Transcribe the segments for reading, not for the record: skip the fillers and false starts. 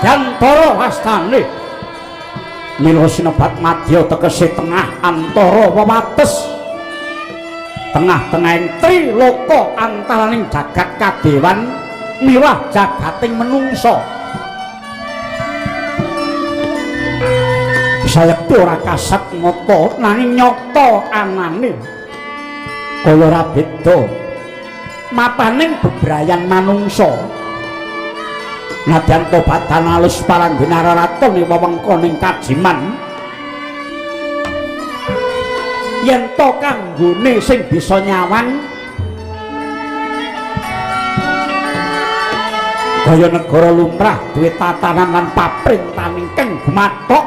Madyantara wastane mila sinebat madya tegese tengah antara wewates tengah-tengahing triloka antaraning jagat kadewan miwah jagating menungsa sayekti ora kasat ngata nanging nyata anane kaya ora beda mapaning bebrayan manungsa nadyan tobatan alus paranggena raton ing wewengkoning kajiman yen to kanggone sing bisa nyawang kaya negara lumrah duwe tatanan lan paprintahan ingkang gumathok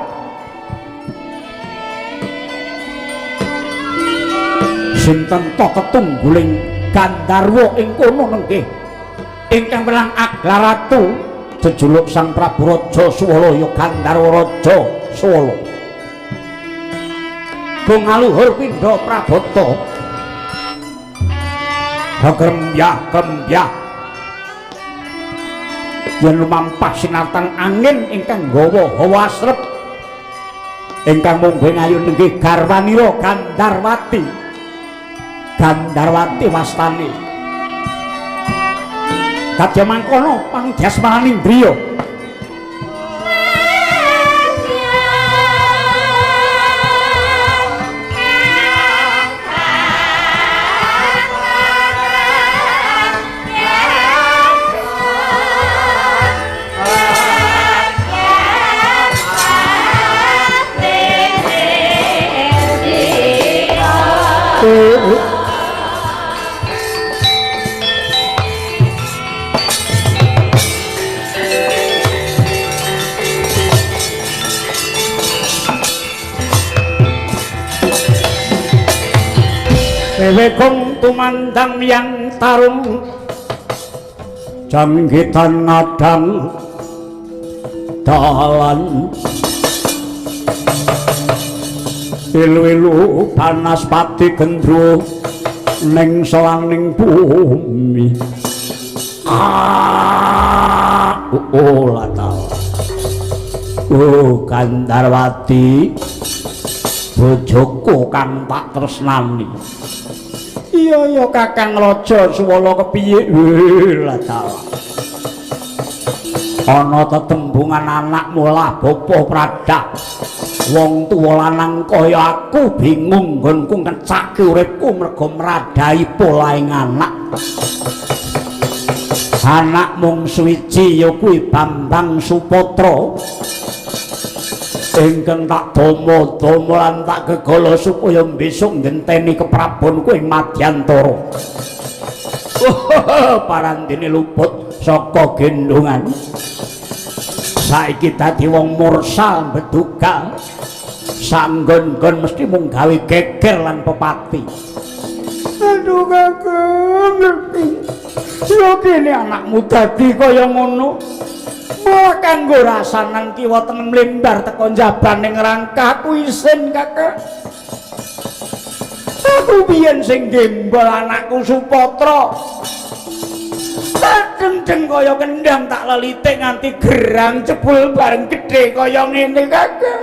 sinten to ketungguling Gandharwa ing kono nggih ingkang menang Aglaratu jejuluk Sang Prabu Raja Swala ya Gandharwa Raja Swala Bung aluhur pindha prabata grembyah yen lumampah sinartan angin ingkang nggawa hawa asrep ingkang mungguh ngayu nenggih garwanira Gandharwati wastane kadya mangkono pangdiasmananing driya Wekung tumandang yang tarung janggitan ngadang dalan ilu-ilu panas pati gendro ning selaning bumi lata Gandharwati bojoku kang tak tresnani iya Kakang Raja Swala kepiye lata ana tetembungan anak mulah bapa pradak wong tuwa lanang kaya aku bingung nggonku ngecake uripku merga mradai polaing anak mung suwiji ya kuwi Bambang Supatra ingkang tak dama-dama lan tak gegala supaya besok ngenteni keprabonku ing Madyantara parandene luput saka gendongan saiki dadi wong mursal bedugal sanggon-gon mesti mung gawe geger lan pepati aduh Kakang yo kene anakmu dadi kaya ngono malah kanggo rasanan kiwa tengen mlembar teko njabaning rangkaku isin Kakang aku biyen sing gembol anakku Supatra deng kaya kendang tak lelitik nganti gerang jebul bareng gedhe kaya ngene Kakang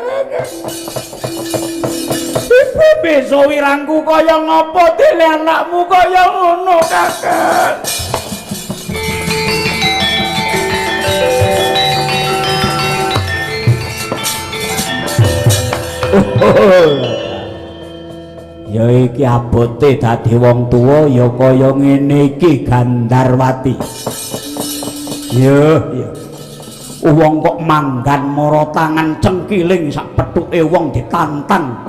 ibu besok wirangku kaya ngopo dene anakmu kaya ngono Kakang ya iki abote dadi wong tuwa ya kaya ngene iki Gandharwati ya wong kok manggan mara tangan cengkiling sak pethuke wong ditantang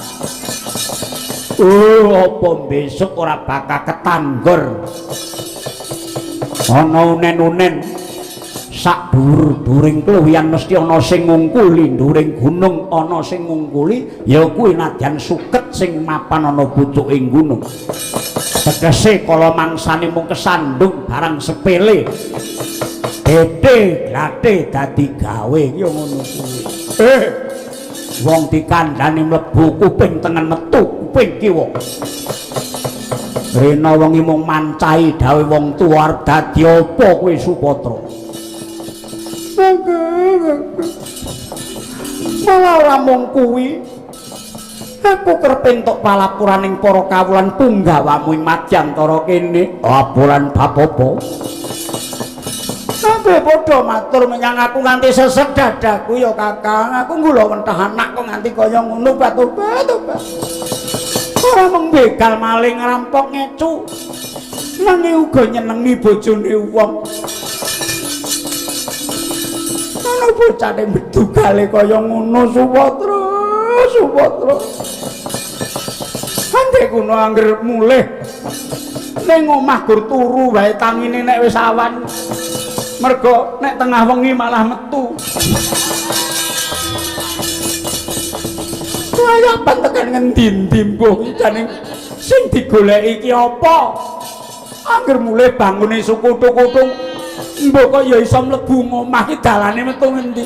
apa besok ora bakal ketanggor ana unen-unen sak dhuwur-dhuwuring kluwihan mesti ana sing ngungkuli dhuwuring gunung ana sing ngungkuli ya kuwi nadyan suket sing mapan ana pucuking gunung tegese kala mangsane mung kesandung barang sepele gede glate dadi gawe ya ngono kuwi wong dikandhani mlebu kuping tengen metu kuping kiwa rena wengi mung mancahi dawuh wong tuwa dadi apa kowe Supatra Malah ora mung kuwi. Aku kerep entuk palapuraning para kawulan punggawamu ing Madyantara kene. Apuran bab-apa? Kabeh padha matur menyang aku nganti sesek dadaku ya Kakang. Aku nggula wentah anakku nganti kaya ngono tobat. Ora mung begal maling rampok ngecu. Nanging uga nyenengi bojone wong. Ana bocane bedugale kaya ngono Supatra. Ande kuno angger mulih ning omah gur turu wae tangine nek wis awan. Mergo nek tengah wengi malah metu. Kaya tekan ngendi-endi mbuh jane sing digoleki iki apa? Angger mulih bangune sukutu-kutu mbok kok ya iso mlebu omah iki dalane metu ngendi?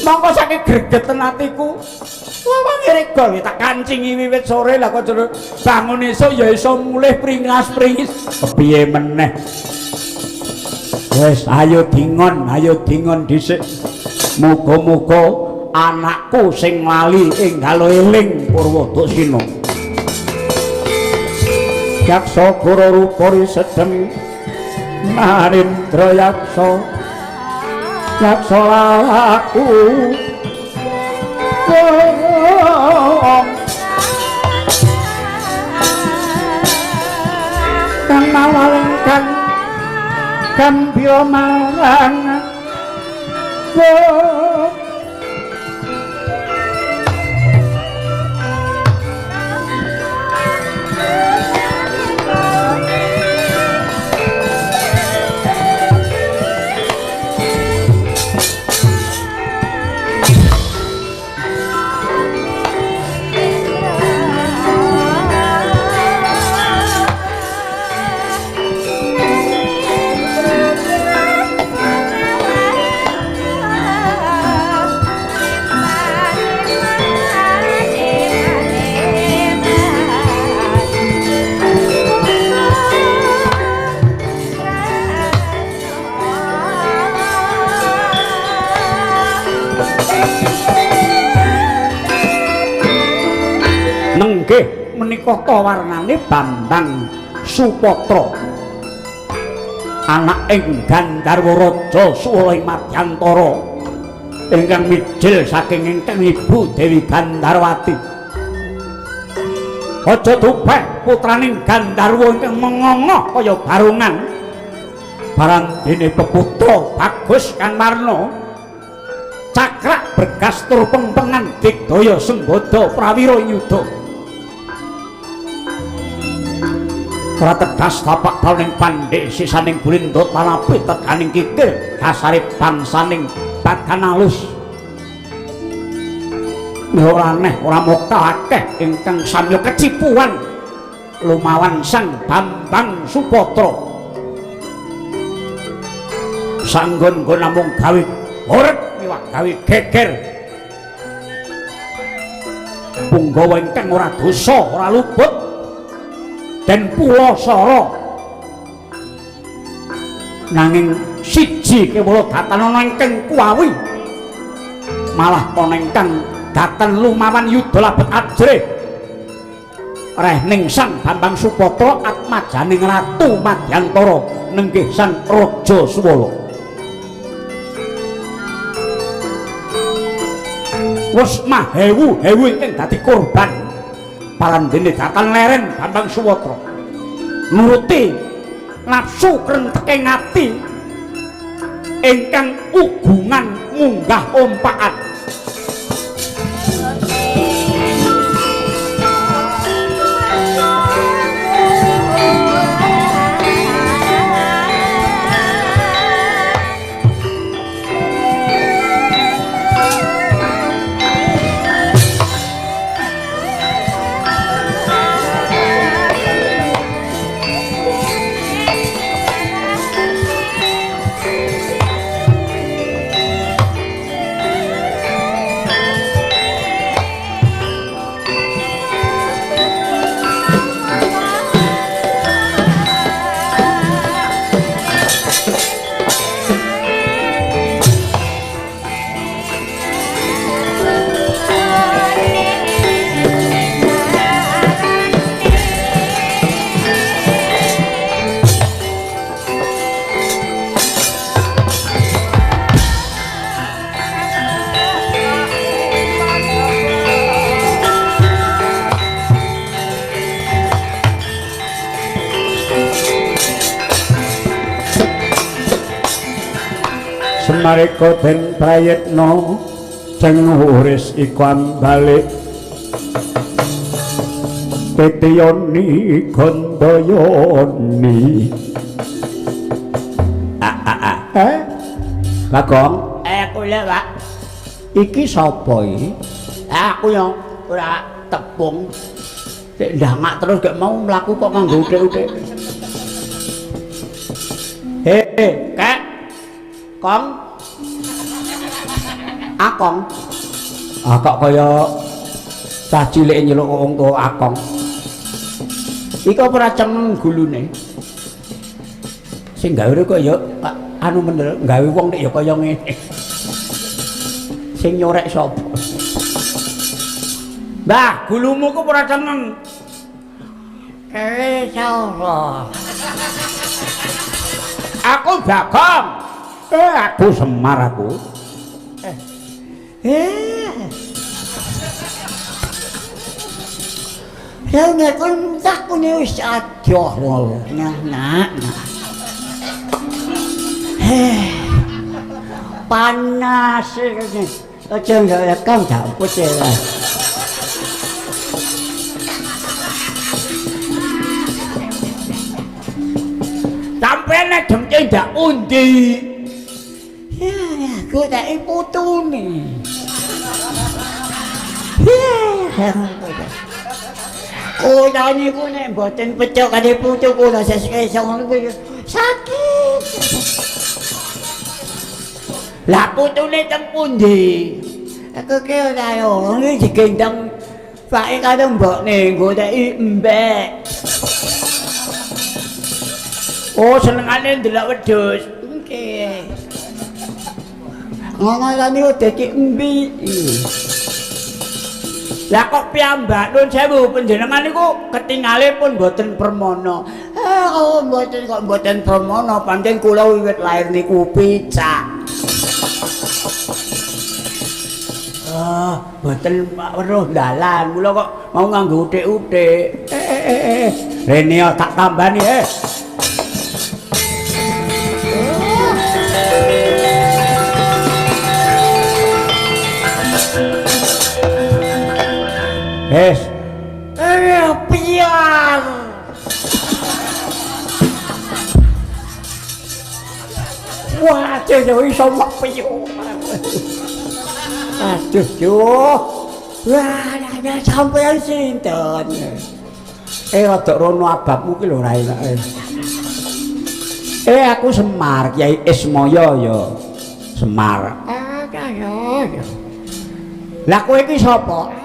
Mongko saking gregeten atiku. Wong rega tak kancingi wiwit sore lah kok bangun esuk ya iso mulih pringas-pringis. Piye meneh? Wes ayo dingon dhisik. Muga-muga anakku sing lali enggal eling Purwadasina. Yaksa Guru Rupari sedeng Narendra yaksa. Yaksa laku kang mawalengkan gambira marang nenggih menika tawarnane Bambang Supatra anak ing Gandharwa Raja Suwala ing Madyantara ingkang mijil saking ingkang Ibu Dewi Gandharwati. Aja tupeh putraning Gandharwa ingkang mengongoh kaya barungan barang dene peputra bagus Kang Marna cakrak bergas tur pengpengan digdaya sembada prawira yuda. Ora tegas tapak taling pandhe sisaning bulindo talapi tekaning kikil kasare bangsaning badan alus. Ora aneh ora mokta akeh ingkang samya kecipuan lumawan Sang Bambang Supatra. Sanggon-nggon namung gawe urip miwah gawe geger. Punggawa ingkang ora dosa ora luput dan pulo soro nanging siji kewala datan ana ingkang kuwawi malah ana ingkang datan lumawan yuda labet ajrih rehning Sang Bambang Supatra atmajaning Ratu Madyantara nenggih Sang Raja Suwala. Wes mahewu ingkang dadi korban parandene datan leren Bambang Supatra nuruti nafsu krenteking ati ingkang ugungan munggah ompakan. mareka den prayitna sing uris iku ambale Tetiyoni Gandayani Bagong aku lho Pak iki sapa iki aku yang ora tepung sik ndangak terus gak mau mlaku kok nganggo uthik-uthik Kek Kong Akong kok kaya cah cilik nyeluk wong tuwa Akong iki ora cemeng gulune sing gawe kok ya anu bener gawe wong nek ya kaya ngene sing nyorek sapa Mbah gulumu kok ora cemeng sapa aku Bagong aku Semar aku ya nek kon tak kene wis adoh nah panas ini aja nggak rekam dapet ya sampai nek jengke ndak undi ya aku tak putu nih kula niku nek mboten pecok kali putu kula sesuk sakit lah putune teng pundi aku ki ora yo iki digendang Pak karo mbokne nggo tak mbek oh senengane ndelok wedhus nggih ngono kan niku dadi embi lah kok piyambak nun sewu panjenengan niku ketingalipun mboten permana kok mboten permana pancen kula wiwit lair niku picak mboten weruh dalan kula kok mau nganggo uthik-uthik rene tak tambani piar wah cewek iso mak piyo aduh yo wah ada sampean sinten rada rono ababmu ki lho ra enak aku Semar Kyai Ismaya ya Semar kaya lah kowe iki sapa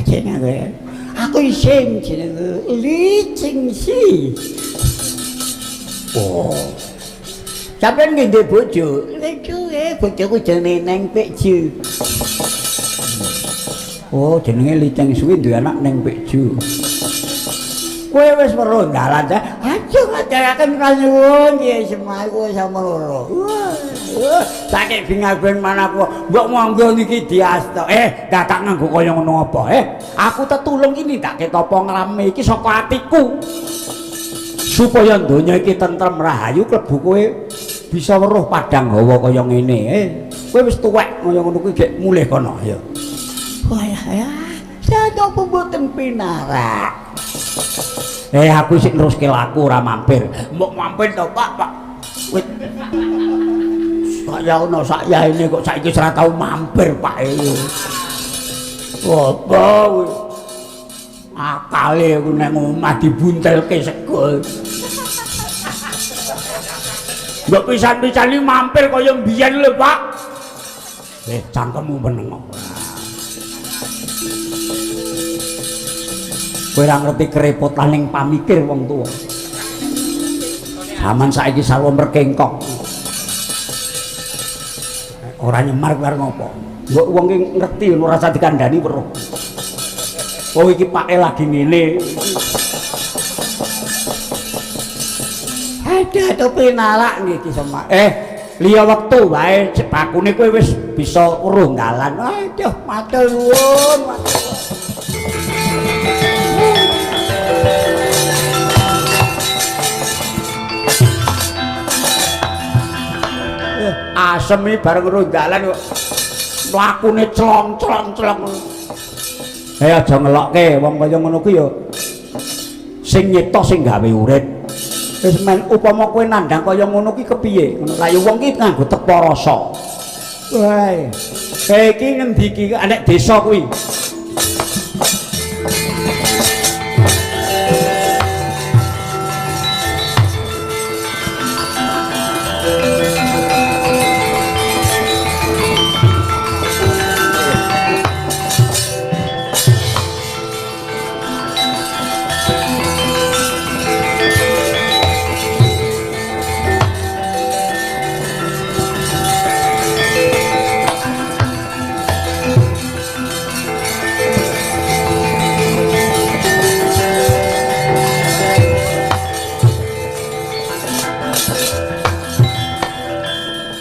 jenenge aku isin jenenge Licing Si oh sampeyan nggih ndek bojo bojoku jenenge Neng Pekju oh jenenge Licing Suwi duwe anak Neng Pekju kowe wis weruh dalan ta aja ngaturaken kanyuwun nggih semaku sama loro sakit bingung mana aku mbok monggo niki diasta dadak nganggo kaya ngono apa aku tetulung ini tak ketopo ngrame iki saka atiku supaya donya iki tentrem rahayu klebu kowe bisa weruh padang hawa kaya ngene kowe wis tuwek kaya ngono kuwi gek mulih kono ya wah ya saya mboten pinarak aku sik neruske laku ora mampir mbok mampir to Pak wis kaya ono sak yaene kok saiki ora tau mampir Pak apa kuwi akale aku nek omah dibuntelke sego mbok pisan-pisan mampir kaya mbiyen lho Pak cangkemmu meneng kowe ora ngerti kerepotane pamikir wong tuwa zaman saiki sarwa merkengkong ora nyemar karo ngopo mbok wong ki ngerti ora rasa dikandani weruh oh iki pake lagi ngene ada to pinalak niki Semar liya wektu wae pakune kowe wis bisa weruh dalan aduh matur nuwun asemi bareng karo dalan kok mlakune clong-clong. Aja ngelokke wong kaya ngono kuwi ya sing nyipta sing gawe urip. Wis men upama kowe nandhang kaya ngono ki kepiye? Ngono kaya wong ki nganggo tepa rasa. Wae. Iki ngendi ki anek desa kuwi?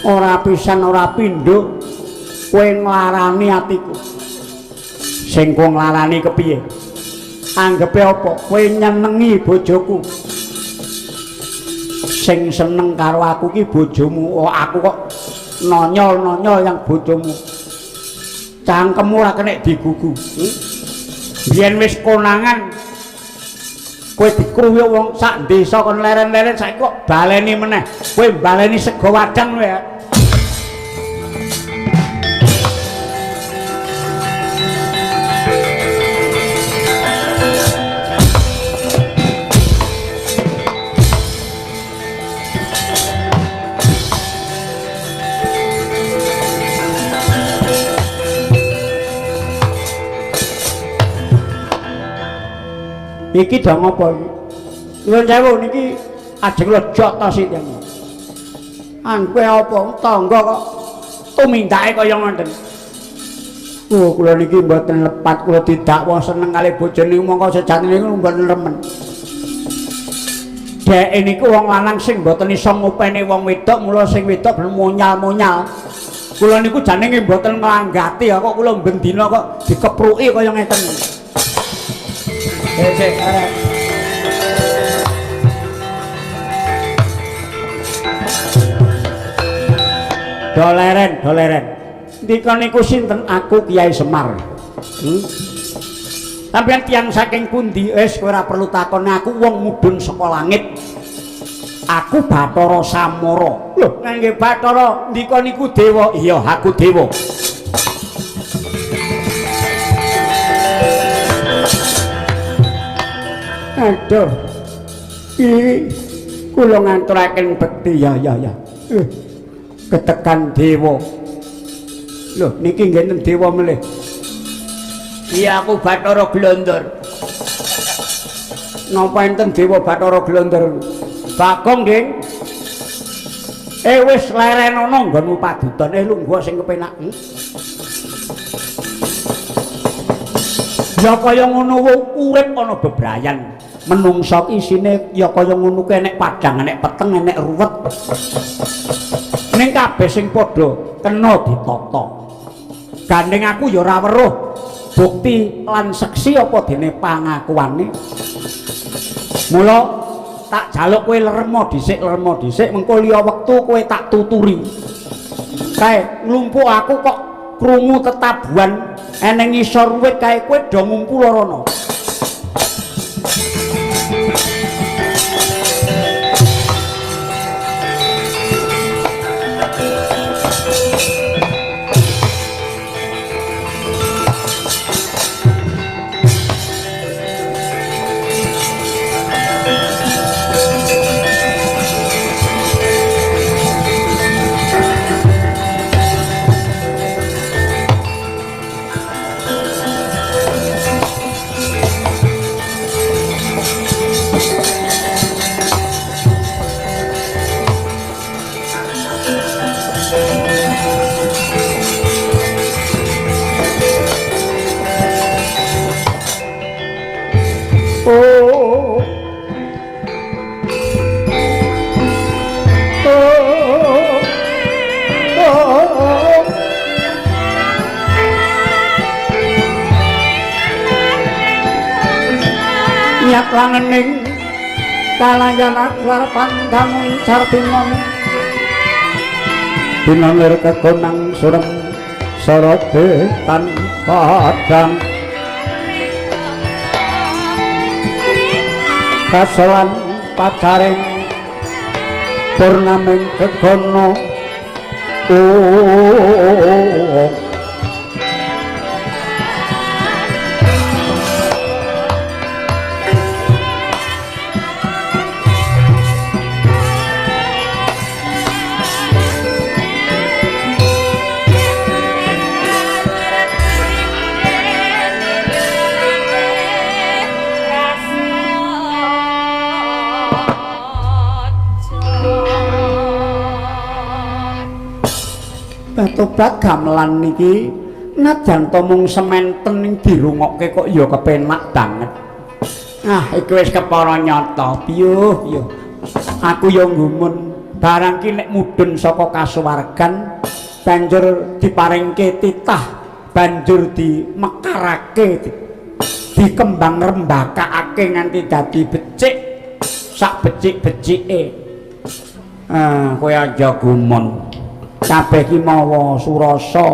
Ora pisan ora pindho kowe nglarani atiku. Sing kowe nglarani kepiye? Anggepe apa? Kowe nyenengi bojoku. Sing seneng karo aku ki bojomu, aku kok nonyol-nonyol yang bojomu. Cangkemmu ora kenek digugu. Biyen wis konangan kowe dikruyuk wong sak desa kon leren-leren saiki kok baleni meneh. Kowe baleni sego wadang kowe ya. Iki dong apa iki? Nuwun sewu niki ajeng lejok to sing. Kowe apa tangga kok tumindake kaya ngoten. Oh, kula niki mboten lepat, kula didakwa seneng kali bojone mongko sejatine niku mboten remen. Dek niku wong lanang sing mboten iso ngopeni wong wedok, mula sing wedok ben monyal-monyal. Kula niku jane mboten nglanggati kok kula bendina kok dikepruki kaya ngeten. Cek arek. Doleren. Ndika niku sinten? Aku Kiai Semar. Sampeyan tiyang saking pundi? Wis kowe ora perlu takon, aku wong mudhun saka langit. Aku Bathara Samara. Lho, nggih Bathara, ndika niku dewa. Iya, aku dewa. Aduh, iki kula ngaturaken bekti ya. Ketekan dewa. Loh, niki ngenten dewa melih. Iya, aku Bathara Glondor. Napa enten dewa Bathara Glondor? Bagong, Ding. Wis leren ana nggonmu padutan. Lungguh sing kepenak. Ya kaya ngono urip ana bebrayan. Menungso isine ya kaya ngono kuwi enek padang, enek peteng, enek ruwet. Ning kabeh sing padha kena ditata. Gandeng aku ya ora weruh bukti lan seksi apa dene pangakuane. Mula tak jaluk kowe lermo dhisik mengko liya wektu kowe tak tuturi. Kae nglumpuk aku kok krungu tetabuhan eneng ngisor wit kae kowe do ngumpul rono. Nyak langening kalayan aklar pandangun sartimon Dinamir kekonang surem sorobe tanpa padang kasalan pacaring purnaming kekono tobat gamelan niki najan to mung sementen ning dirungokke kok ya kepenak banget. Ah, iki wis kepara nyata. Piyuh, aku ya ngumun barang ki nek mudhun saka kasuwargan banjur diparingke titah, banjur dimekarake, dikembang rembakake nganti dadi becik sak becik-becike. Kowe aja gumun. Kabeh ki mawa surasa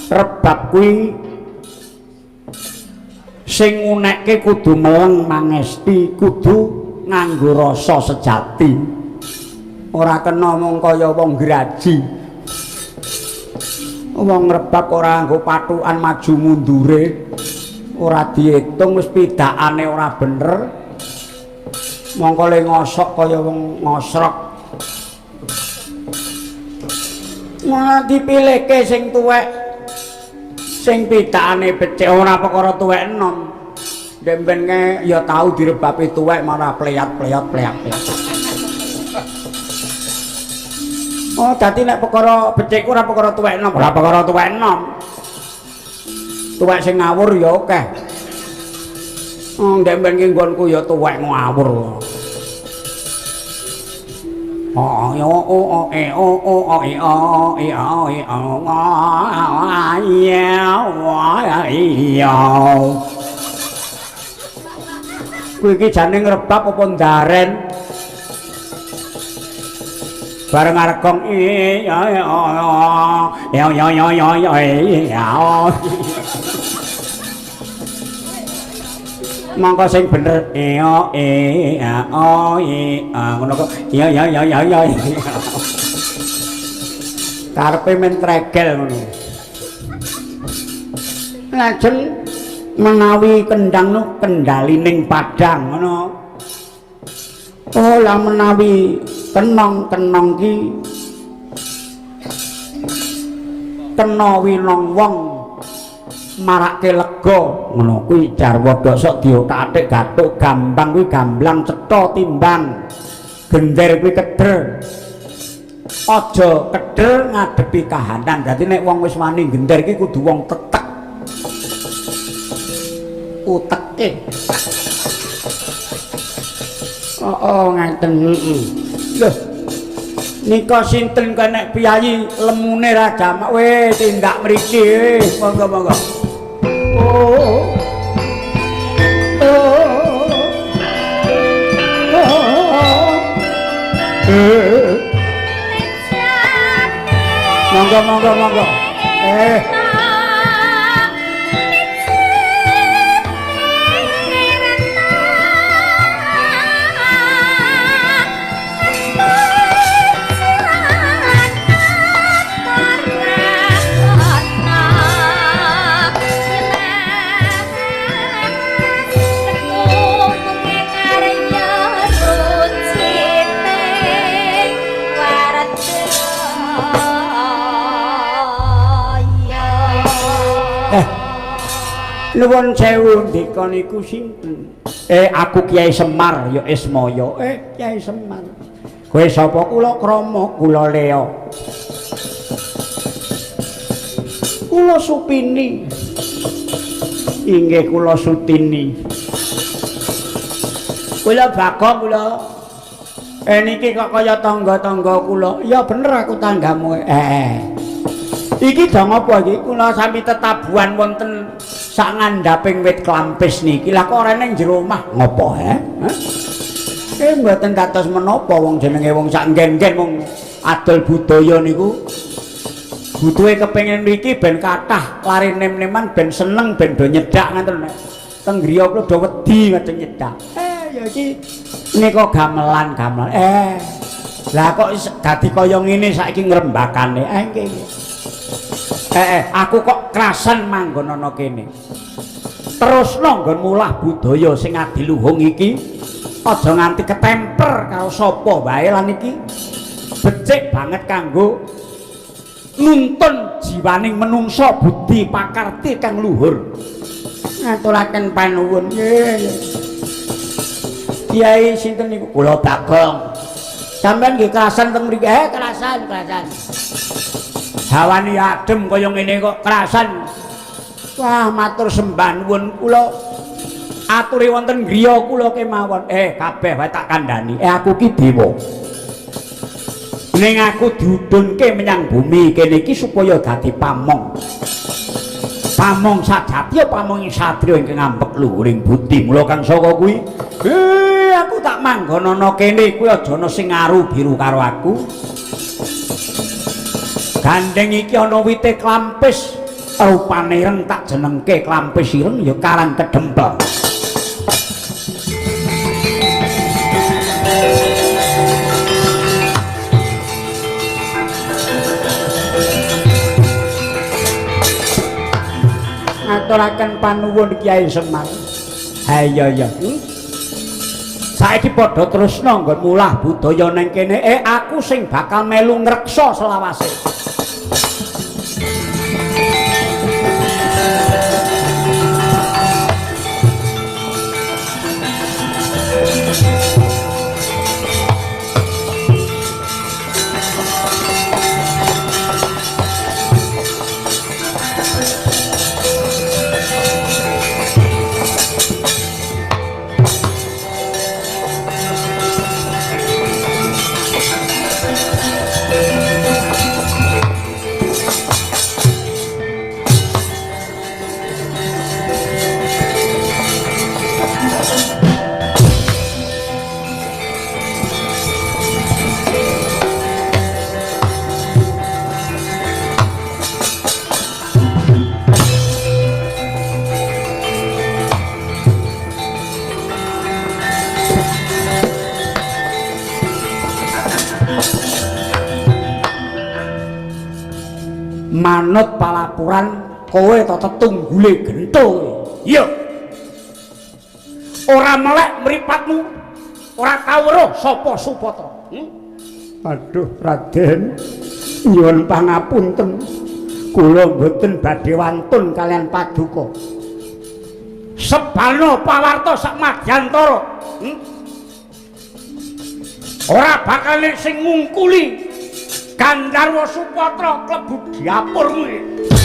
rebab kuwi sing ngunekke kudu meleng mangesti, kudu nganggo rasa sejati, ora kena mung kaya wong graji. Wong rebab ora nganggo pathukan maju mundure, ora diitung wis pidakane ora bener, mongko le ngosok kaya wong ngosrok. Malah dipilihke sing tuwek sing pidakane becik ora perkara tuwek enom. Dembenke ya tau direbapi tuwek malah pleyat-pleyat. Oh, dadi nek perkara becik ora perkara tuwek enom, ora perkara tuwek enom. Tuwek sing ngawur ya akeh. Dembenke nggonku ya tuwek ngawur. Kuwi iki jane ngrebab apa ndaren? Bareng aregong mongko sing bener ngono kok iya karepe men tregel ngono. Lajeng menawi kendang nu kendalining padang ngono. Oh lah menawi kenong-kenong ki kena winong wong marake lega ngono kuwi jarwa dosok diotak-atik gathuk gambang kuwi gamblang cetha timbang gender kuwi kedher. Aja kedher ngadepi kahanan. Dadi nek wong wis wani gender iki kudu wong tetek. Uteke. Ngaten. Lho. Nika sinten kene piyayi lemune ra jamak weh tindak mriki monggo-monggo. Monggo. Nuwun sewu ndika niku sinten? Aku Kiai Semar ya Ismaya. Kiai Semar. Kowe sapa? Kula Krama, kula Lea. Kula Supini. Inggih kula Sutini. Kula Bagong kula. Niki kok kaya tangga-tangga kula. Ya bener aku tanggamu. Iki dong apa iki? Kula sami tetabuhan wonten sak ngandhaping wit klampis niki. Lah kok rene jero omah ngopo mboten dados menapa wong jenenge wong sak nggen-nggen mung adol budaya niku butuhe kepengin mriki ben kathah lari nem-neman ben seneng ben do nyedak ngoten nek teng griya kula do wedi ngoten nyedak ya iki nika gamelan lah kok dadi kaya ngene saiki ngrembakane nggih aku kok krasan manggon ana kene terusno nggon mulah budaya sing adiluhung iki aja nganti ketemper karo sapa wae lan iki becik banget kanggo nuntun jiwaning menungso budi pakarti kang luhur ngaturaken panuwun Kiai sinten niku kula Bagong sampean nggih kerasan teng mriki kerasan hawani adem kaya ngene kok kerasan wah matur sembah nuwun kula aturi wonten griya kula kemawon kabeh wae tak kandhani aku ki dewa ning aku diudhunke menyang bumi kene iki supaya dadi pamong sajati pamong satriya ingkang ngambek luhuring budi mula kang saka kuwi aku tak manggon ana kene kuwi aja ana sing ngaru biru karo aku gandeng iki ana wite klampis rupane ireng tak jenengke klampis ireng ya karang kedempel ngaturaken panuwun Kiai Semar ya saiki padha terusno nggon mulah budaya nang kene aku sing bakal melu ngreksa selawase manut palapuran kowe tata tunggule gento iya ora melek mripatmu ora kawruh sapa Supatra aduh Raden nyuwun pangapunten kula mboten badhe wantun kalian paduka sebana pawarta sak madyantara ora bakal sing ngungkuli Gandharwa Supatra klebu diapurmu Raden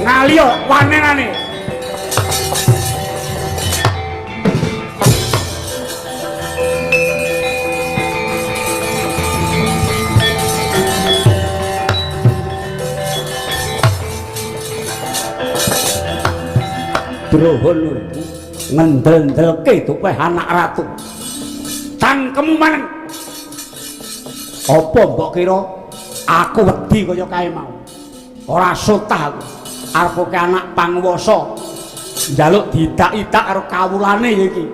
ngaliyo wanenane Drohono ngendel-ndelke tupeh anak ratu cangkemmu maneng apa mbok kira aku wedi kaya kae mau ora sotah aku arep ke anak panguwasa njaluk didak-idak karo kawulane iki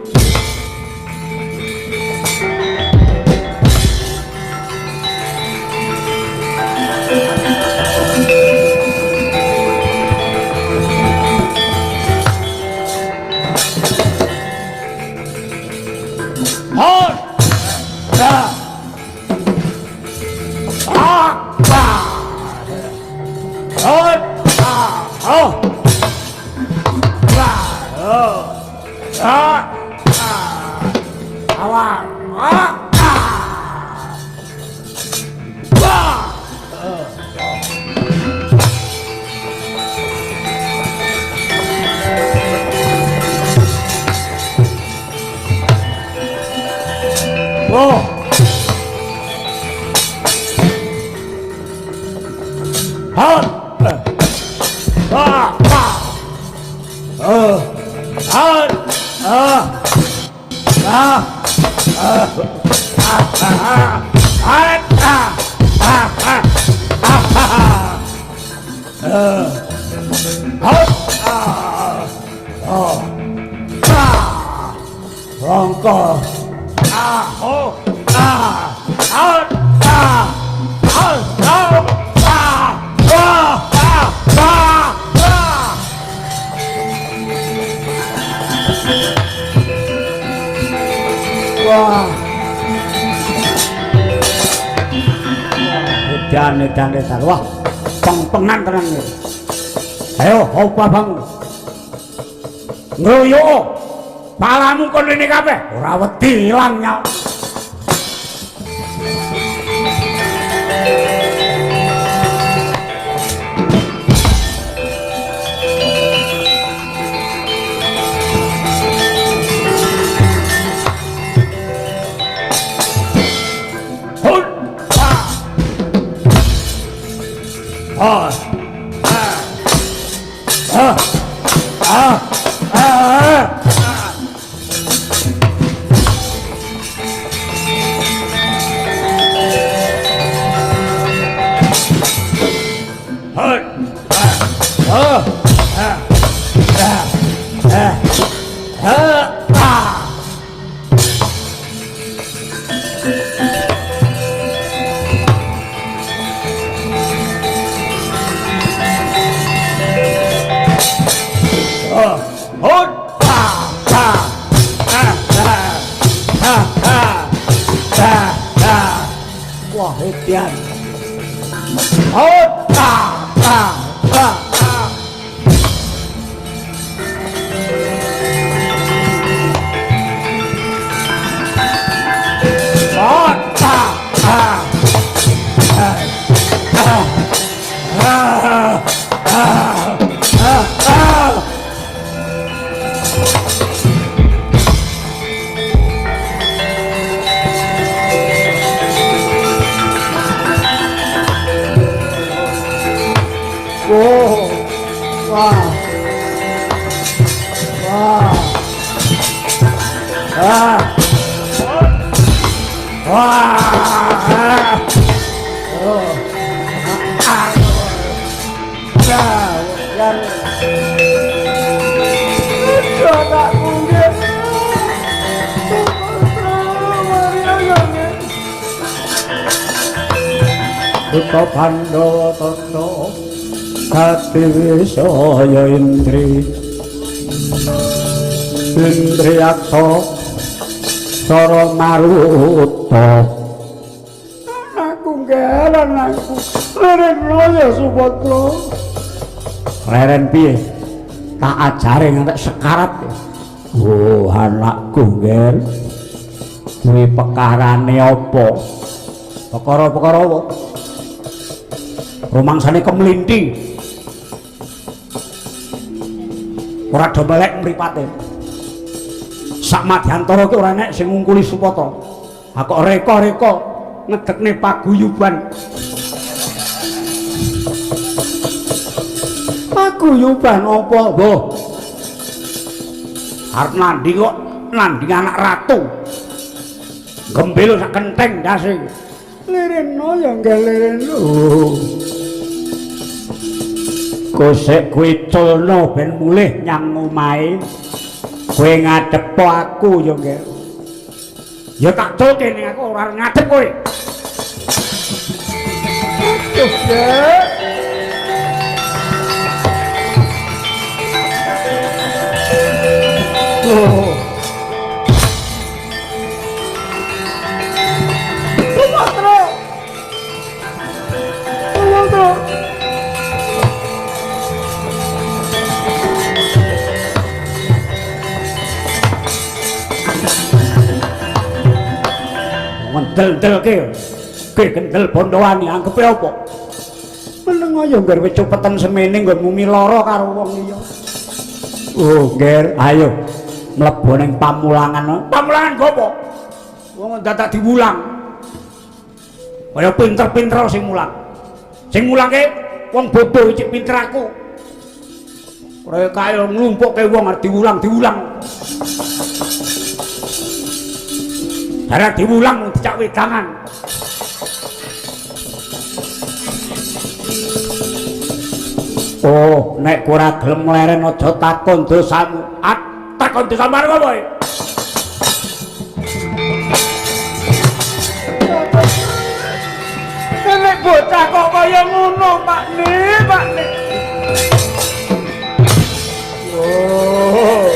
Wah. Hot. Wah. Hot. Rangka edan wah peng-pengan tenan iki. Ayo opo bang ngroyo palamu kon rene kabeh ora wedi ilang nyok. Wah, hedian. Buta Pandhawa tandha kati wisaya Indri Indriyaksa Sara Maruta anakku nggalan aku leren raya Subatra leren piye tak ajare ngantek sekarat oh anakku ngger kuwi pekarane apa perkara-perkara apa rumangsane kemlinthi ora do melek mripate sak madyantara ki ora enek sing ngungkuli Supata ha kok reka-reka ngedekne paguyuban apa mbah arep nandhi kok nandhing anak ratu gembel sak kenteng ndase lireno ya ngelireno kosek kuwi culno ben mulih nyang omahe kowe ngadep aku ya nggih ya tak culke ning aku ora ngadep kowe aduh oh Del ke kendel Bondowani anggepe apa meneng ayo ngger wis cepetan semene nggon mumi lara karo wong liya oh ngger ayo mlebu ning pamulangan go apa wong dadak diwulang. Kaya pinter-pinter sing mulang. Sing mulange wong bodoh cek pinter aku. Ora kaya nglumpukke wong arep diwulang. Cara diwulang dicak wedangan. Oh, nek ora gelem leren aja takon dosamu. Takon dosamu arep apa? Nek bocah kok kaya ngono, Pakne. Oh.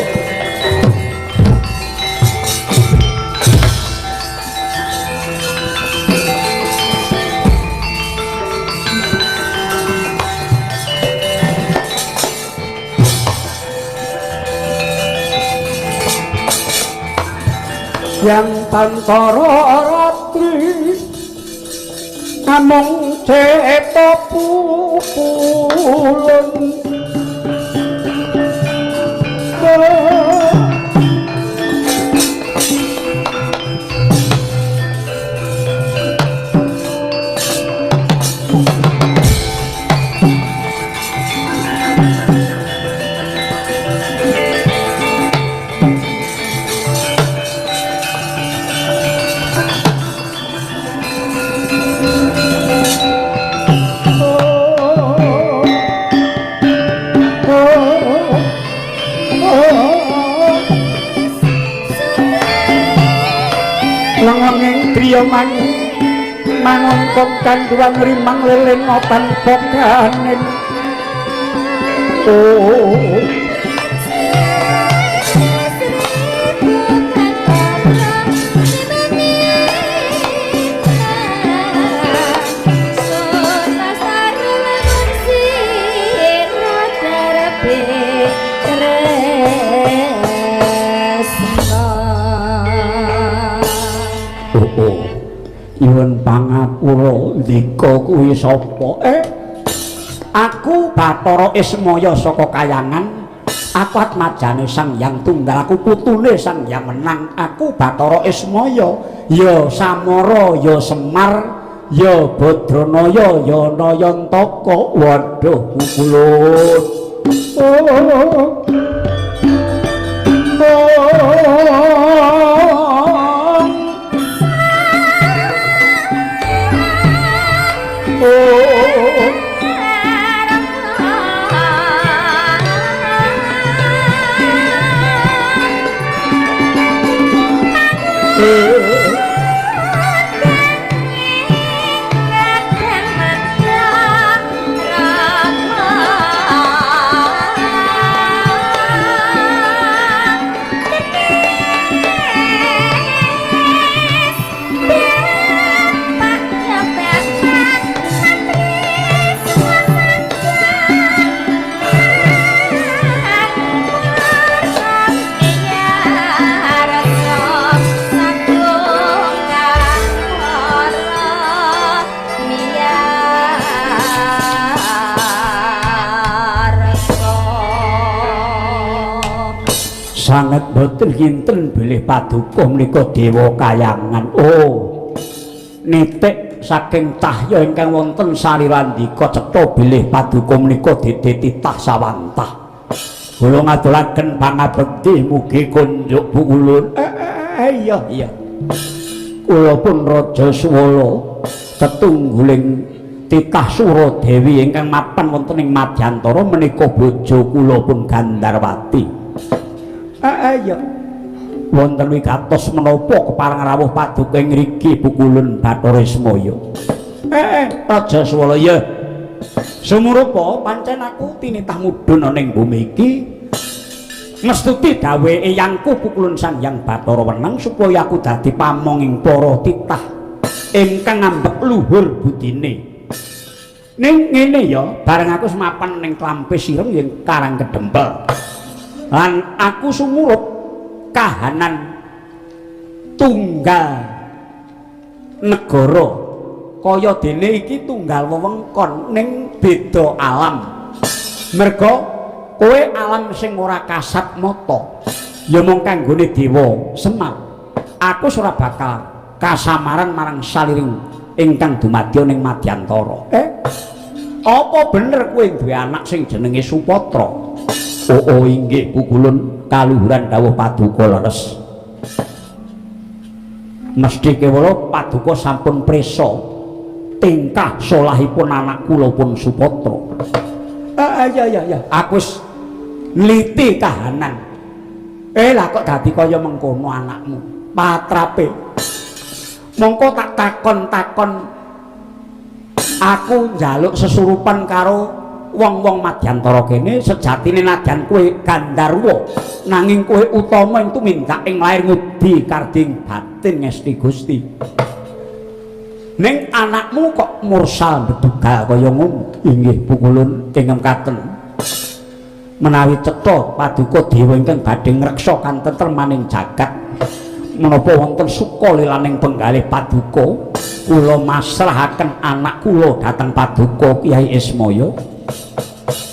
Yang tantara ratri namung ceto pupulun Langeng griya mangun kanduan rimang leleng opan pokanen. Oh Nyuwun pangapura ndika kuwi sapa? Aku Bathara Ismaya saka Kayangan. Aku atmajane Sang Hyang Tunggal, aku putune Sang Hyang Menang. Aku Bathara Ismaya, ya Samara, ya Semar, ya Badranaya, ya Nayantaka. Waduh, kulun. Sanget boten kinten bilih paduka menika Dewa Kayangan. Oh, nitik saking cahya ingkang wonten salirandika cetha bilih paduka menika didhe titah sawantah. Kula ngaturaken pangabekti mugi kunjuk Bukulun. Iya. Kula pun Raja Swala tetungguling titah Suradewi ingkang mapan wonten ing Madyantara menika bojo kula pun Gandarwati. Iya. Wonten wigatos menapa kepareng rawuh paduka ing ngriki Bukulun Bathara Ismaya. Raja Swala ya. Sumurupa pancen aku tinitah mudhun ana ing bumi iki mestuti gawe eyangku Bukulun Sang Hyang Bathara Wenang supaya aku dadi pamonging para titah ingkang ngambek luhur budine. Ning ngene ya, bareng aku semapan ning Klampe Sireng ing Karang Kedempel. Lan aku sumurup kahanan tunggal negara kaya dene iki tunggal wewengkon ning beda alam. Merga kowe alam sing ora kasat mata ya mung kanggone Dewa Semar. Aku ora bakal kasamaran marang saliring ingkang dumadya ning Madyantara. Apa bener kowe duwe anak sing jenenge Supatra? Oh inggih Pukulun, kaluhuran dawuh Paduka leres. Mesti kewala Paduka sampun prisa tingkah solahipun anak kula pun Supatra. Ya. Aku wis nliti kahanan. Lah kok dadi kaya mengkono anakmu. Patrape. Mongko tak takon-takon aku njaluk sesurupan karo wong-wong Madyantara kene sejatine nadyan kowe Gandharwa nanging kowe utama ing tumindak ing lair ngudi karding batin ngesti Gusti. Ning anakmu kok mursal bedugal kaya ngono. Inggih Pukulun ingkang katen. Menawi cetha Paduka Dewa ingkang badhe ngreksa katentremaning jagat menapa wonten suka lilaning penggalih Paduka kula masrahaken anak kula dhateng Paduka Kyai Ismaya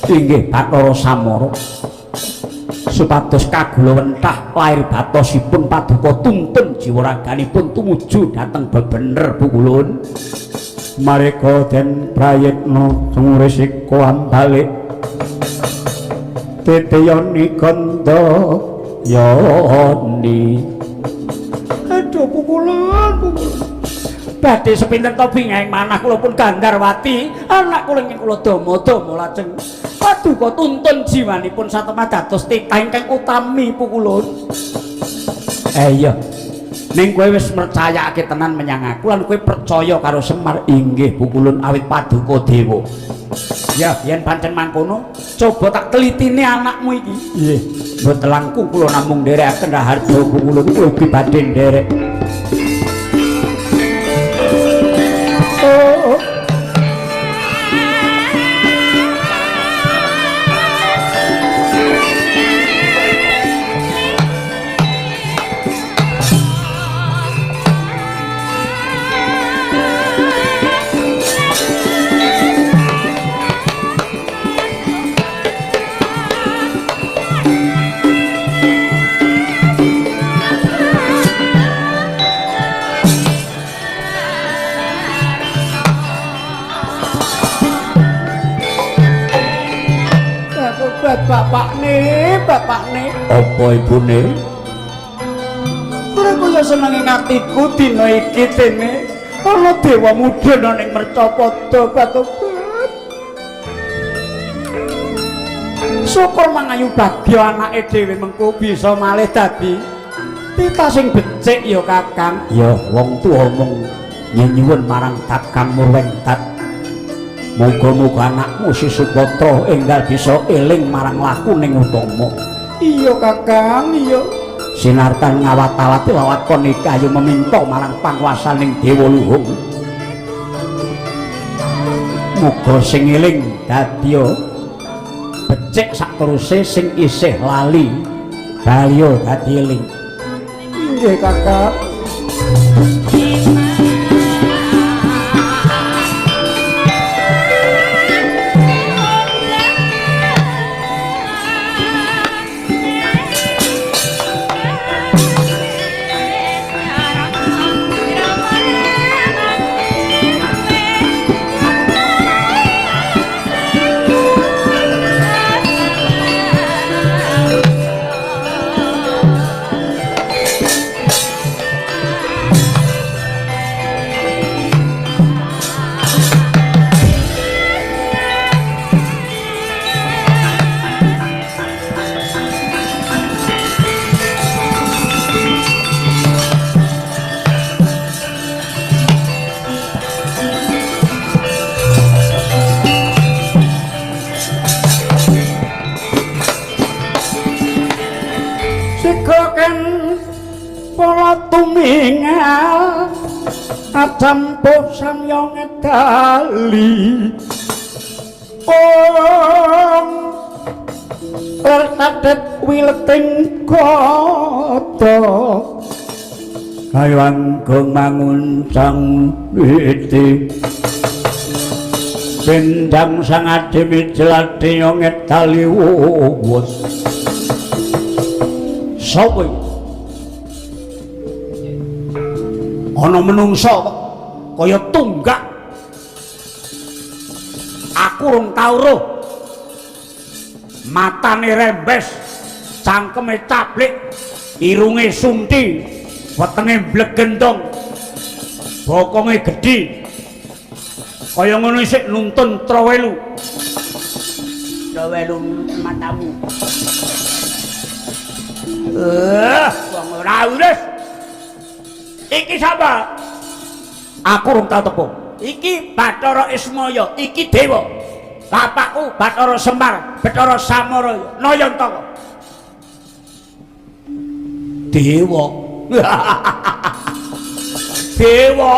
inggih Bathara Samara supados kagula wentah lair batosipun Paduka tuntun jiwa raganipun tumuju dhateng bebener Pukulun. Mareka den prayitna sumurisika ambalik teteyoni kanda yoni. Aduh Pukulun. Badhe sepinten to bingahing manah kula pun Gandharwati, anak kula ingkang kula dama-dama lajeng Paduka tuntun jiwanipun satemah dados titah ingkang utami Pukulun. Iya. Ning kowe wis mercayake tenan menyang aku lan kowe percaya karo Semar inggih Pukulun awit Paduka Dewa. Ya, yen pancen mangkono, coba tak telitine anakmu iki. Nggih, mboten langkung kula namung nderekaken Raharja Pukulun kuwi ugi badhe nderek. Bapakne. Apa ibune? Ora kaya senenge ngatiku dina iki dene ana dewa mudhana ning Mercapada Batobat. Syukur mangayu bagya anake dhewe mengko bisa malih dadi titah sing becik ya Kakang. Ya wong tuwa mung nyuwun marang Kakang Murwengtat. Muga-muga anakmu si Supatra enggal bisa eling marang lakuning utama. Iya Kakang, iya. Sinartan ngawat-awati lawakon iki ayo meminta marang panguwasaning Dewa Luhung. Muga sing eling dadi becik sakteruse sing isih lali baliyo dadi eling. Inggih Kakang. Tumingal acampuh samya ngedali tertadet wileting kota kayang mangun sang witi bendang sang ademi jelati ngedali wus sopo ana menungsa kaya tunggak. Aku rung tau roh. Matane rembes, cangkeme caplik, irunge sunti, wetenge blegendong, bokonge gedhi. Kaya ngono isik nuntun Trowelu. Trowelu matamu. Wong ora urus. Iki sapa? Aku rung tau tepung. Iki Bathara Ismaya, iki dewa. Bapakku Bathara Semar, Bathara Samara, Nayantaka. Dewa. Dewa.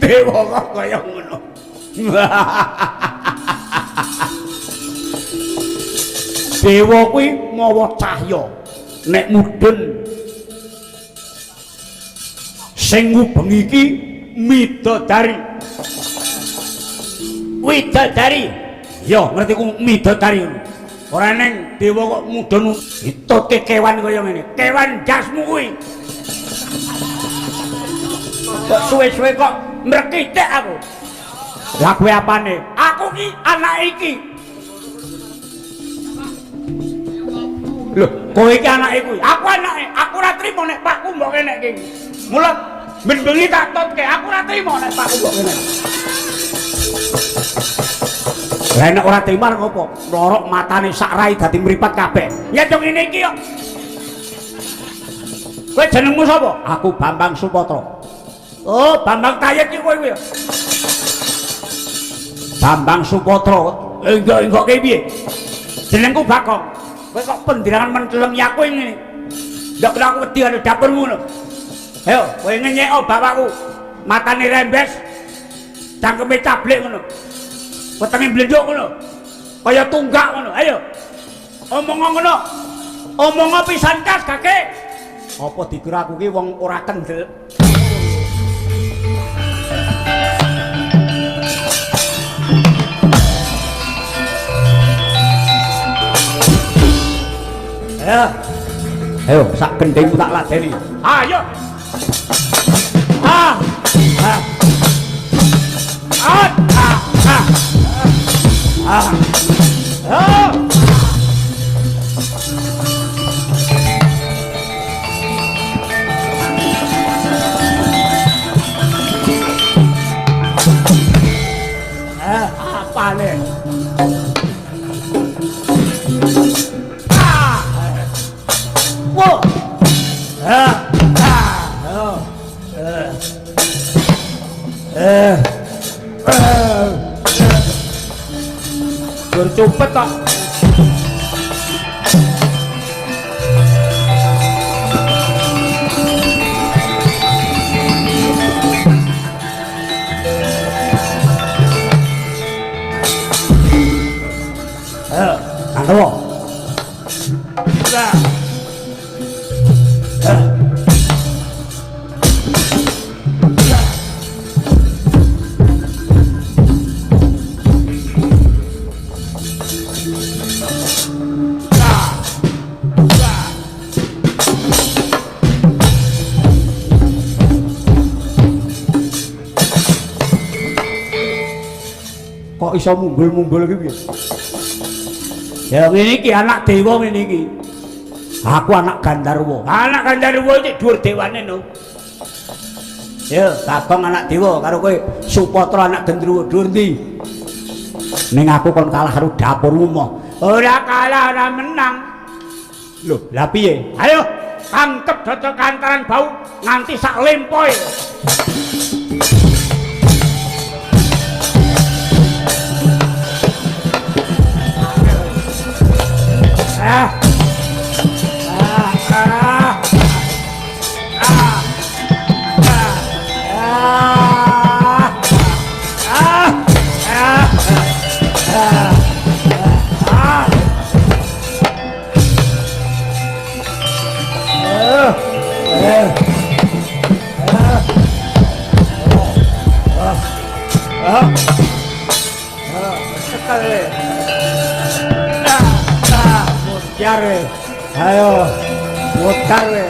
Dewa kok kaya ngono. Dewa kuwi mawa cahya nek mudhun sing ngubengi iki midodari. Widodari. Ya, ngerti ku midodari. Ora neng dewa kok mudhun ditutke kewan kaya ngene. Kewan jasmu kuwi. Kok suwe-suwe kok mrekitik aku. Lah kowe apane? Aku ki anak iki. Lho, kowe iki anake kuwi. Aku anake. Aku ora trimo nek pakku mbok kene iki. Mula ben bengi tak tutke, aku ora trimo nek pakku mbok kene. Lah nek ora trimo ngopo? Lorok matane sak rai dadi mripat kabeh. Ya dong ngene iki kok. Kowe jenengmu sapa? Aku Bambang Supatra. Oh, Bambang Tayet iki kowe kuwi. Bambang Supatra. Enggak kaya piye? Jenengku Bakong. Kowe kok pendirangan menceleng ya kowe ngene. Ndak kira aku wedi karo dapurmu lho. Ayo, kowe ngenyek bapakku. Matane rembes. Cangkeme cablik ngono. Wetenge blenduk ngono. Kaya tunggak ngono. Ayo. Omong ngono. Omong pisan kas kakek. Apa dikira aku ki wong ora kendel? Ayo, sak gendengmu tak ladeni. Ayo. Apa nih? Bercopet tak? Nangkep. Kok iso mumbul-mumbul iki piye? Ya ngene iki anak dewa ngene iki. Aku anak Gandarwa. Anak Gandarwa iki dhuwur dewane no. Ya, Babang anak dewa karo kowe Supatra anak Gendruwo dhuwur ndi? Ning aku kon kalah karo dapurmu moh. Ora kalah ora menang. Lho, lah piye? Ayo tangkep cocok antaran bau nganti sak lempoe. Ayo Mutar we.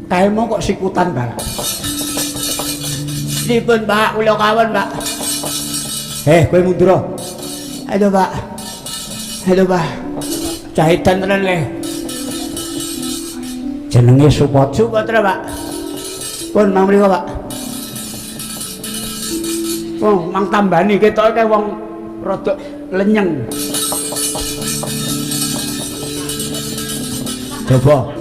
Kaemu kok sikutan barang. Pripun, Pak? Kula kawan, Pak. Kowe mundur. Aduh, Pak. Aduh, Pak. Jahitan tenan le. Jenenge Supatra. Supatra, Pak. Pun mang mriku, Pak. Oh, mang tambani ketoke kae wong rada lenyeng. Coba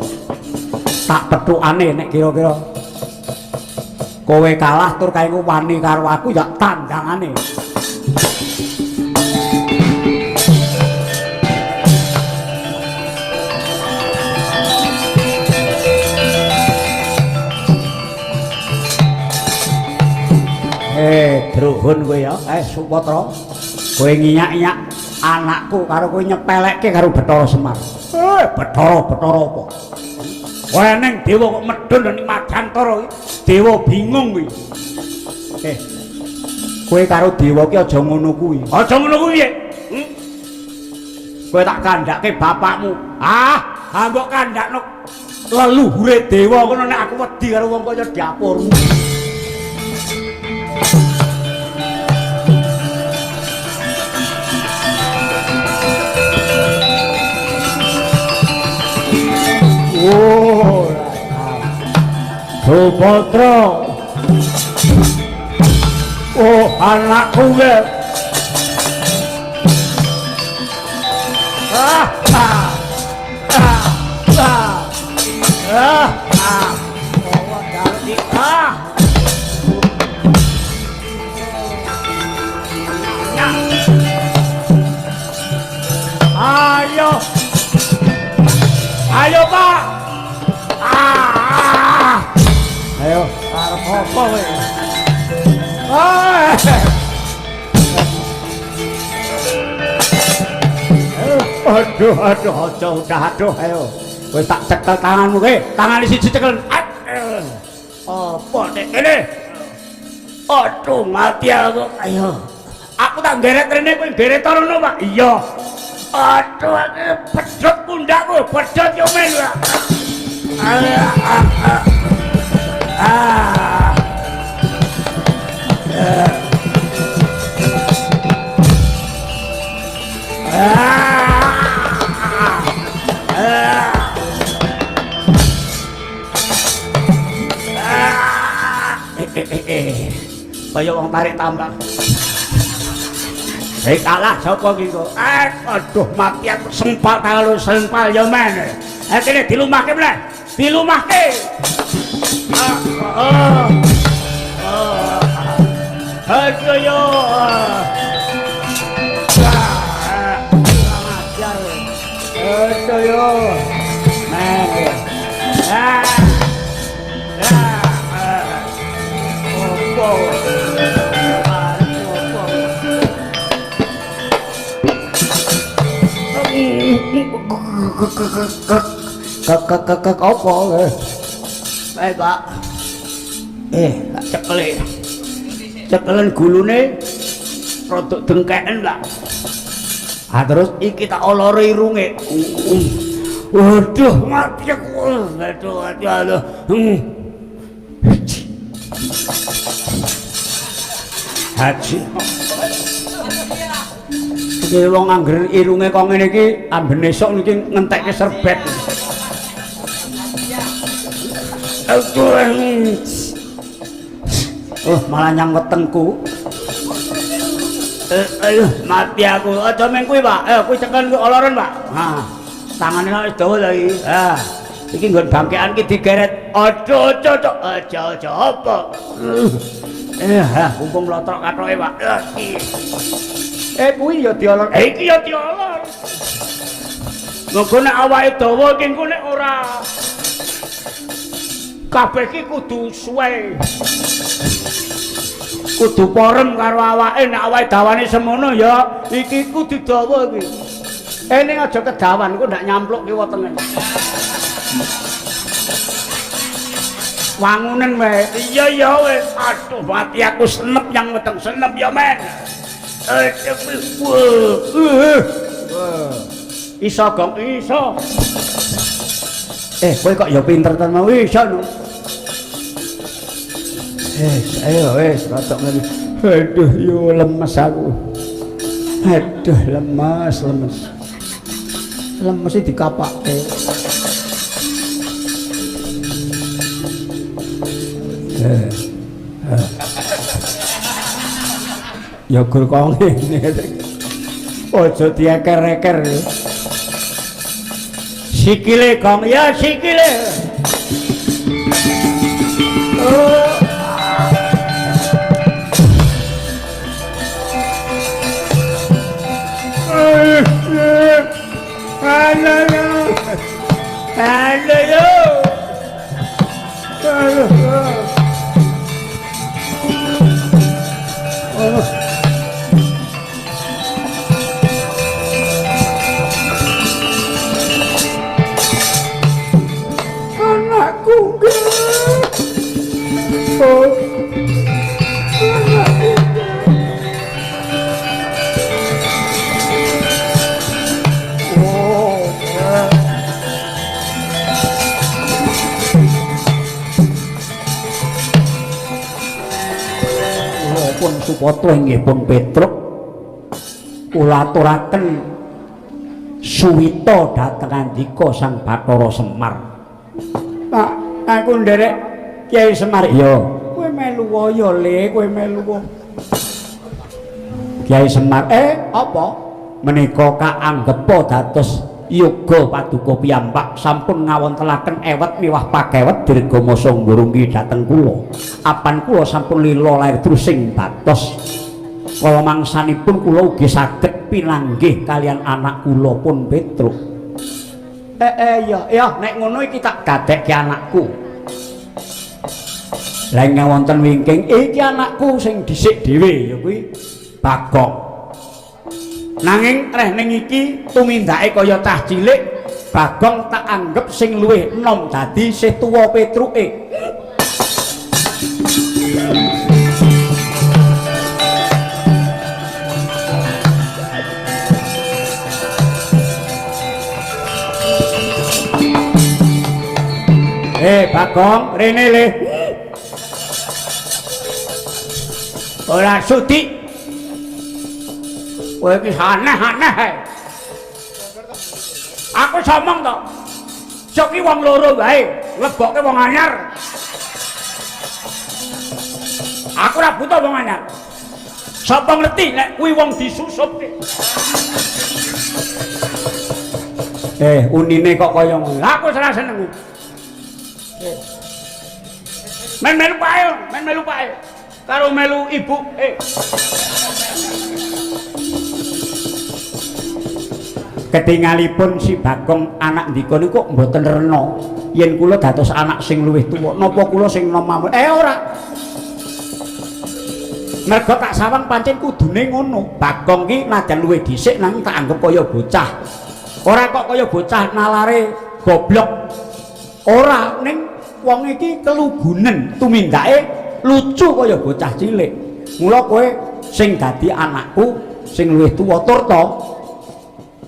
tak petukane nek kira-kira kowe kalah tur kae wani karo aku ya tandangane. Druhun kowe ya, Supatra. Kowe nginyak-nyak anakku karo kowe nyepelekke karo Bathara Semar. Bathara apa? Kowe ning dewa kok medhun ning Madantara iki. Dewa bingung kuwi. Kowe karo dewa ki aja ngono kuwi. Aja ngono kuwi piye? Kowe tak kandhake bapakmu. Mbok kandhakno leluhure dewa ngono nek aku wedi karo wong kaya dapurmu. Oh, Supatra. Oh, anakku ge. Ayo, Pak. Ayo, arep apa kowe? Aduh, aja udah ayo. Kowe tak cekel tanganmu kowe. Tangan siji cekel. Apa nek kene? Aduh, mati aku. Ayo. Aku tak geret rene kowe geret rono, Pak. Iya. Aduh, aku pedhot pundakku, pedhot yo men. Kaya wong tarik tambang. Kalah sapa ki kok? Aduh mati aku sempal kalau sempal ya men. Kene dilumahke meneh. Dilumahke. Aduh yo. Aduh yo. Apa Pak? Cekelen gulune rodok dengkeken Pak. Terus iki tak olore irunge. Waduh, mati aku. Aduh. Haji. Iki wong angger irunge kok ngene iki ambene esuk niki ngentekke serbet. Malah nyang wetengku. Ayo mati aku. Aja meng kuwi, Pak. Kuwi cekel ku oloron, Pak. Tangane wis dawa lho iki. Iki nggon bangkekan ki digeret. Aja apa. Mumpung lotrok katoke, Pak. Kuwi ya diolor. Iki ya diolor. Nggo nek awake dawa iki engko nek ora kabeh iki kudu suwe. kudu porem karo awake nek awake dawane semono ya iki kudu dawa iki ning aja kedawan ku ndak nyampluk kiwa tengen wangunen wae iya ya wis aduh mati aku senep yang weteng senep ya men iso gong iso kowe kok ya pinter tenan iso lho ayo rotok ngene aduh yo lemes aku aduh lemes lemes dikapake ya gur kok ngene aja dieker-eker sikile kong ya sikile Supoto inggih pun Petruk kula aturaken suwita dhateng andika Sang Bathara Semar. Pak, aku nderek Kyai Semar. Ya, kowe melu ya Le, kowe melu. Kyai Semar, apa? Menika kaanggepa dados yoga paduka piyambak sampun ngawontelaken ewet miwah pagewet dirga masa nggurungi dhateng kula. Apan kula sampun lila lair drusing batos. Kala mangsanipun kula ugi saged pinanggih kalian anak kula pun Petruk. Ya nek ngono iki tak dadekke anakku. Lah ngawonten wingking iki anakku sing dhisik dhewe ya kuwi Bagong. Nanging reh ning iki tumindake kaya cah cilik, Bagong tak anggap sing luwih enom dadi sih tuwa Petruke. Bagong, rene le. Ora sudi. Kowe iki aneh-aneh. Aku somong to. Sok ki wong loro wae, lebokke wong anyar. Aku ora butuh wong anyar. Sapa ngerti nek kuwi wong disusupke. Unine kok kaya ngono. Aku ora seneng. Men melu pae. Karo melu ibu. Ketingalipun si Bagong anak ndika niku kok mboten rena yen kula dados anak sing luwih tuwa napa kula sing nom mawon ora mergo tak sawang pancen kudune ngono. Bagong ki najan luwih dhisik nang tak anggap kaya bocah ora kok kaya bocah nalare goblok ora ning wong iki kelugunen tumindake lucu kaya bocah cilik. Mula kowe sing dadi anakku sing luwih tuwa tur to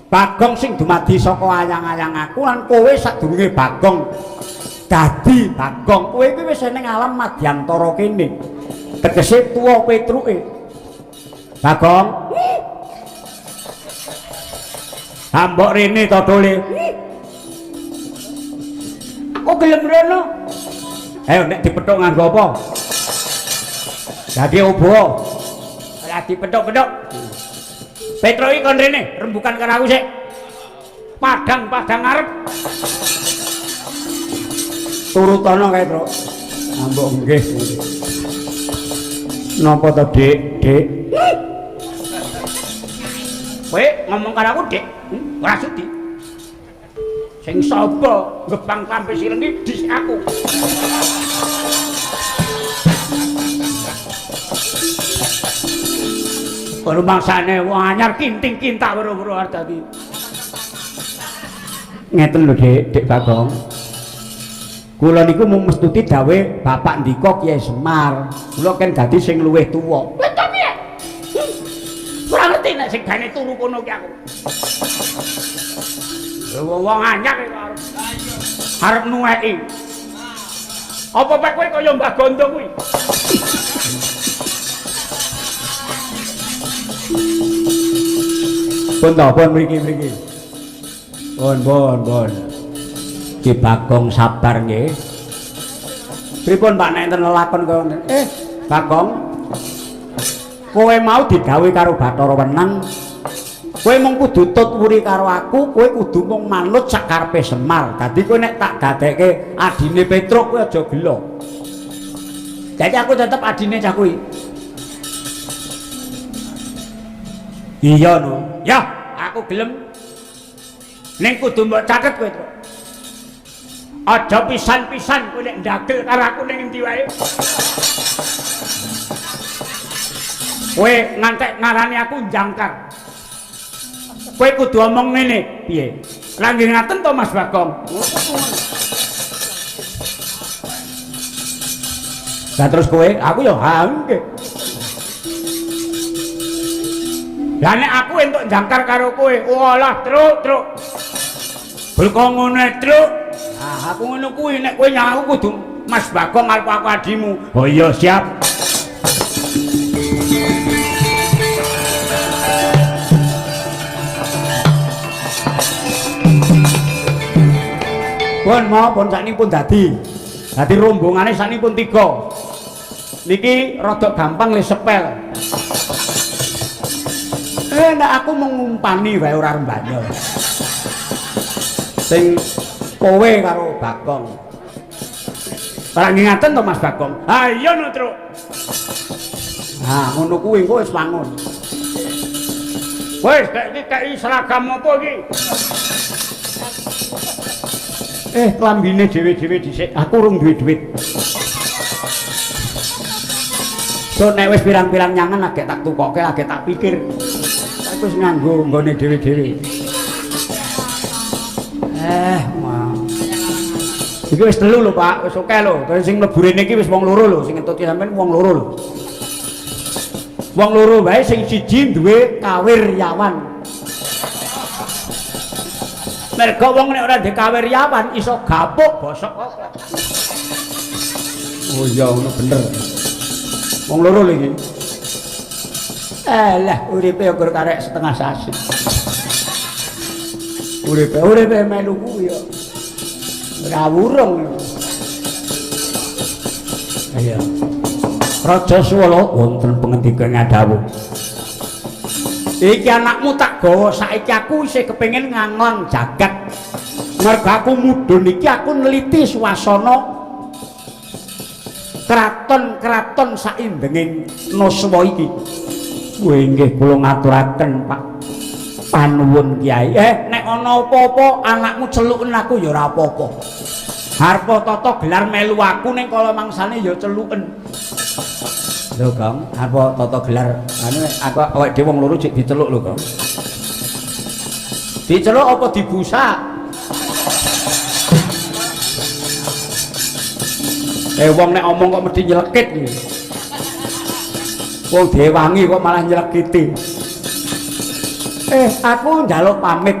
Bagong sing dumadi saka ayang-ayang aku lan kowe sadurunge Bagong dadi Bagong kowe iki wis ning alam Madyantara kene tegese tuwa Petruke. Bagong ambok rene to dole aku gelem rono ayo nek dipethuk nganggo apa dadi obo ora dipethuk-pethuk Petro iki kon rene rembukan karo aku sik. Padang ngarep. Turutono kae, Tru. Ambok nggih. Napa to, Dik? Dik. Kowe ngomong karo aku, Dik. Ora sudi. Sing sapa ngepang klampe sireng iki dis aku. Kono mangsane wong anyar kinting-kintak weruh-weruh arep dadi. Ngeten lho, Dik Bagong. Kula niku mung mestuti dawe Bapak ndika Kyai Semar. Kula kan dadi sing luwih tuwa. Lha to piye? Ora ngerti nek sing gane turu kono ki aku. Wong anyar arep nuweki. Apa pek kowe kaya Mbah Gondo kuwi? Pun to, pun mriki. Pun. Ki Bagong sabar nggih. Pripun Pak nek enten lelakon kaya ngoten? Bagong. Kowe mau digawe karo Bathara Wenang. Kowe mung kudu tutwuri karo aku, kowe kudu mung manut sakarepe Semar. Dadi kowe nek tak dadekke adine Petruk kowe aja gelo. Dadi aku tetep adine cah kuwi. Iya no. Ya, aku gelem. Ning kudu mbok catet kowe, Truk. Aja pisan-pisan kowe nek ndagel karo aku ning endi wae. Kowe ngantek ngarani aku jangkar. Kowe kudu omong ngene, piye? Lah nggih ngaten to Mas Bagong. Lah terus kowe, aku ya ha nggih. Lah nek aku entuk jangkar karo kowe, walah Truk. Bulko ngono Truk. Ah aku ngono kuwi nek kowe nyang aku kudu Mas Bagong arep aku adimu. Oh iya siap. Pun saknipun dadi rombongane saknipun 3. Niki rada gampang le sepel. Nek aku mengumpani wae ora rembane. Sing kowe karo Bagong. Ora ngaten to Mas Bagong. Ha iya no, Truk. Ha ngono kuwi engko wis wangun. Wis kek seragam apa iki? Klambine dhewe-dhewe dhisik. Aku urung duwe duit. So nek wis pirang-pirang nyangan agek tak tukoke, agek tak pikir. Aku wis nganggo nggone dhewe-dhewe. Wah. Iki wis 3 lho, Pak. Wis oke lho. Terus sing mlebu rene iki wis wong loro lho, sing entuti sampean wong loro lho. Wong loro wae sing siji duwe kawiryawan. Mergo wong nek ora ndek kawiryawan iso gapuk bosok kok. Oh iya ngono bener. Wong loro lho iki. Alah uripe ukur karek setengah sasi. Uripe melu kuwi ya. Ora wurung. Ayo. Raja Swala wonten pengendikan dawuh. Iki anakmu tak gawa saiki aku isih kepengin ngangon jagat. Mergo aku mudhun iki aku neliti swasana kraton-kraton saindenging Naswa iki. Kowe nggih kula ngaturaken Pak panuwun Kyai. Nek ana apa-apa anakmu celuken aku ya ora apa-apa. Harpa tata gelar melu aku ning kala mangsane ya celuken. Lho Kang, apa tata gelar anu aku awake dhewe wong loro cek diceluk lho Kang. Diceluk apa dibusak? Wong nek omong kok mesti nyelekit iki. Wong dewangi kok malah nyelekiti. Aku njaluk pamit.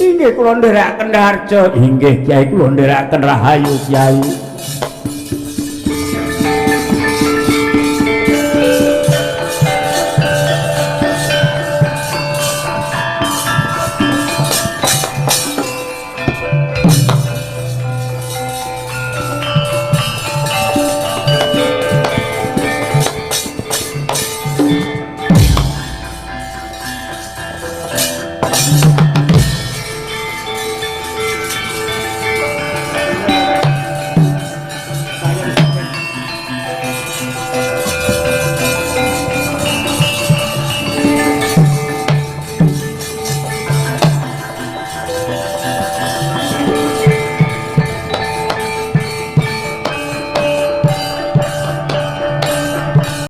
Inggih kula ndherekaken harja. Inggih Kyai kula ndherekaken rahayu Kyai.